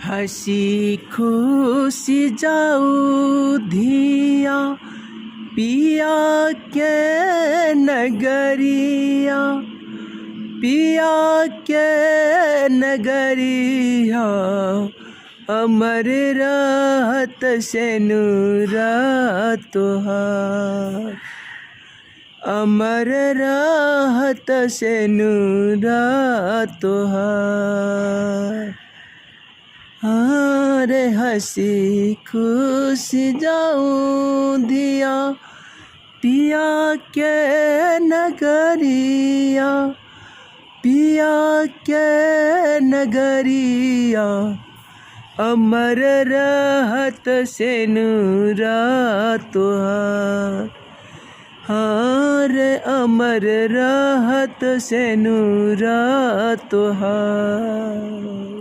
हसी खुशी जाऊ धिया पिया के नगरिया, पिया के नगरिया। अमर रहत सेनुरा तोहार, अमर रहत सेनुरा तोहार। रे हसी खुशी जाऊं धिया पिया के नगरिया, पिया के नगरिया। अमर रहत सेनुरा तोहार, रे अमर रहत सेनुरा तोहार।